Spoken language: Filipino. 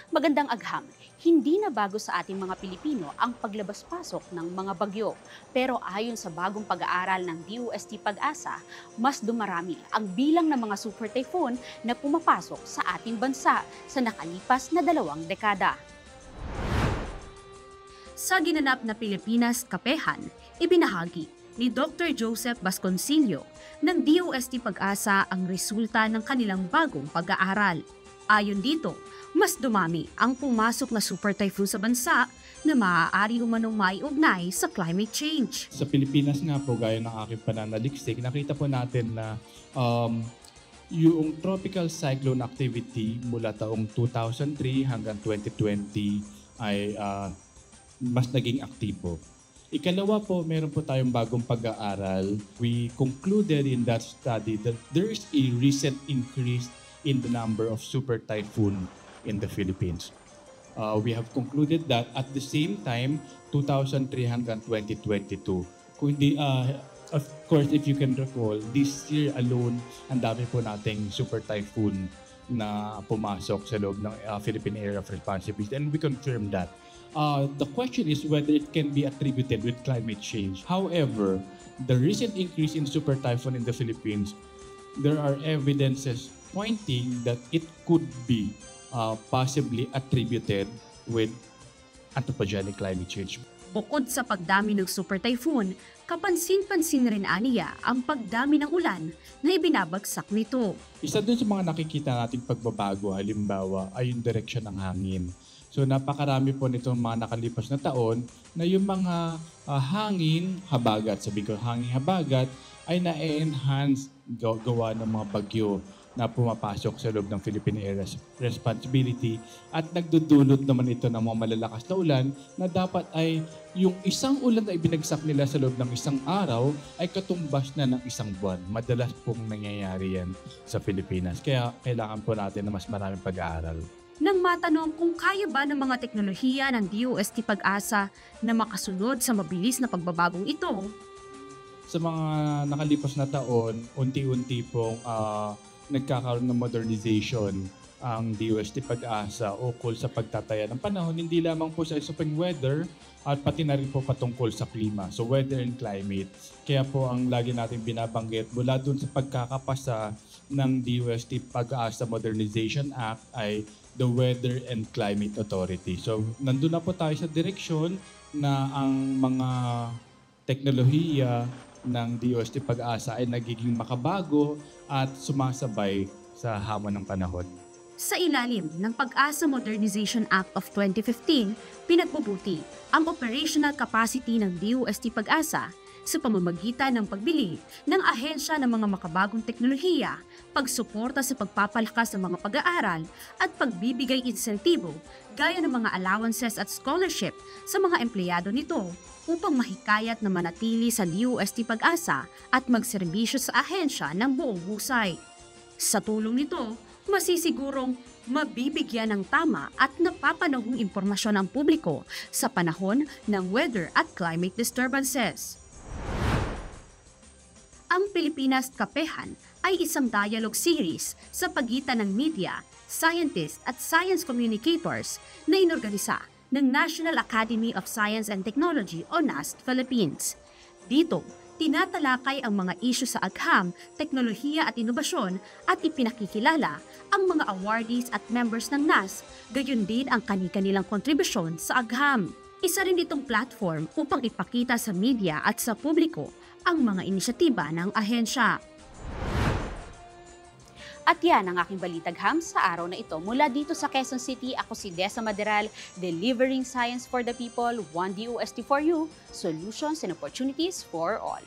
Magandang agham, hindi na bago sa ating mga Pilipino ang paglabas-pasok ng mga bagyo. Pero ayon sa bagong pag-aaral ng DOST Pag-asa, mas dumarami ang bilang ng mga super typhoon na pumapasok sa ating bansa sa nakalipas na 2 dekada. Sa ginanap na Pilipinas Kapehan, ibinahagi ni Dr. Joseph Vasconcillo ng DOST Pag-asa ang resulta ng kanilang bagong pag-aaral. Ayon dito, mas dumami ang pumasok na super typhoon sa bansa na maaari umanong maiugnay sa climate change. Sa Pilipinas nga po, gaya ng aking pananaliksik, nakita po natin na yung tropical cyclone activity mula taong 2003 hanggang 2020 ay mas naging aktibo. Ikalawa po, meron po tayong bagong pag-aaral. We concluded in that study that there is a recent increase in the number of super typhoon in the Philippines. We have concluded that at the same time, 2003 hanggang 2022. Of course, if you can recall, this year alone, ang dami po nating super typhoon na pumasok sa loob ng Philippine Area of Responsibility, and we confirm that. The question is whether it can be attributed with climate change. However, the recent increase in super typhoon in the Philippines, there are evidences pointing that it could be possibly attributed with anthropogenic climate change. Bukod sa pagdami ng super typhoon, kapansin-pansin rin aniya ang pagdami ng ulan na ibinabagsak nito. Isa dun sa mga nakikita nating pagbabago, halimbawa, ay yung direksyon ng hangin. So napakarami po nitong mga nakalipas na taon na yung mga hangin habagat, sabi ko hangin habagat, ay na-enhance gawa ng mga bagyo na pumapasok sa loob ng Philippine Area Responsibility at nagdudulot naman ito ng mga malalakas na ulan na dapat ay yung isang ulan na ibinagsak nila sa loob ng isang araw ay katumbas na ng isang buwan. Madalas pong nangyayari yan sa Pilipinas. Kaya kailangan po natin na mas maraming pag-aaral. Nang matanong kung kaya ba ng mga teknolohiya ng DOST Pag-asa na makasunod sa mabilis na pagbabagong ito, sa mga nakalipas na taon, unti-unti pong nagkakaroon ng modernization ang DOST Pag-asa ukol sa pagtataya ng panahon, hindi lamang po sa usaping weather at pati na rin po patungkol sa klima. So weather and climate. Kaya po ang lagi natin binabanggit mula dun sa pagkakapasa ng DOST Pag-asa Modernization Act ay the Weather and Climate Authority. So nandun na po tayo sa direksyon na ang mga teknolohiya ng DOST Pag-asa ay nagiging makabago at sumasabay sa hamon ng panahon. sa ilalim ng Pag-asa Modernization Act of 2015, pinagbubuti ang operational capacity ng DOST Pag-asa sa pamamagitan ng pagbili ng ahensya ng mga makabagong teknolohiya, pagsuporta sa pagpapalakas ng mga pag-aaral at pagbibigay insentibo gaya ng mga allowances at scholarship sa mga empleyado nito upang mahikayat na manatili sa DOST Pag-asa at magserbisyo sa ahensya ng buong husay. Sa tulong nito, masisigurong mabibigyan ng tama at napapanahong impormasyon ang publiko sa panahon ng weather at climate disturbances. Ang Pilipinas Kapehan ay isang dialogue series sa pagitan ng media, scientists at science communicators na inorganisa ng National Academy of Science and Technology o NAST Philippines. Dito, tinatalakay ang mga isyu sa agham, teknolohiya at inobasyon at ipinakikilala ang mga awardees at members ng NAST, gayon din ang kani-kanilang kontribusyon sa agham. Isa rin itong platform upang ipakita sa media at sa publiko ang mga inisyatiba ng ahensya. At yan ang aking balitagham sa araw na ito. Mula dito sa Quezon City, ako si Desa Maderal, delivering science for the people, one DOST for you, solutions and opportunities for all.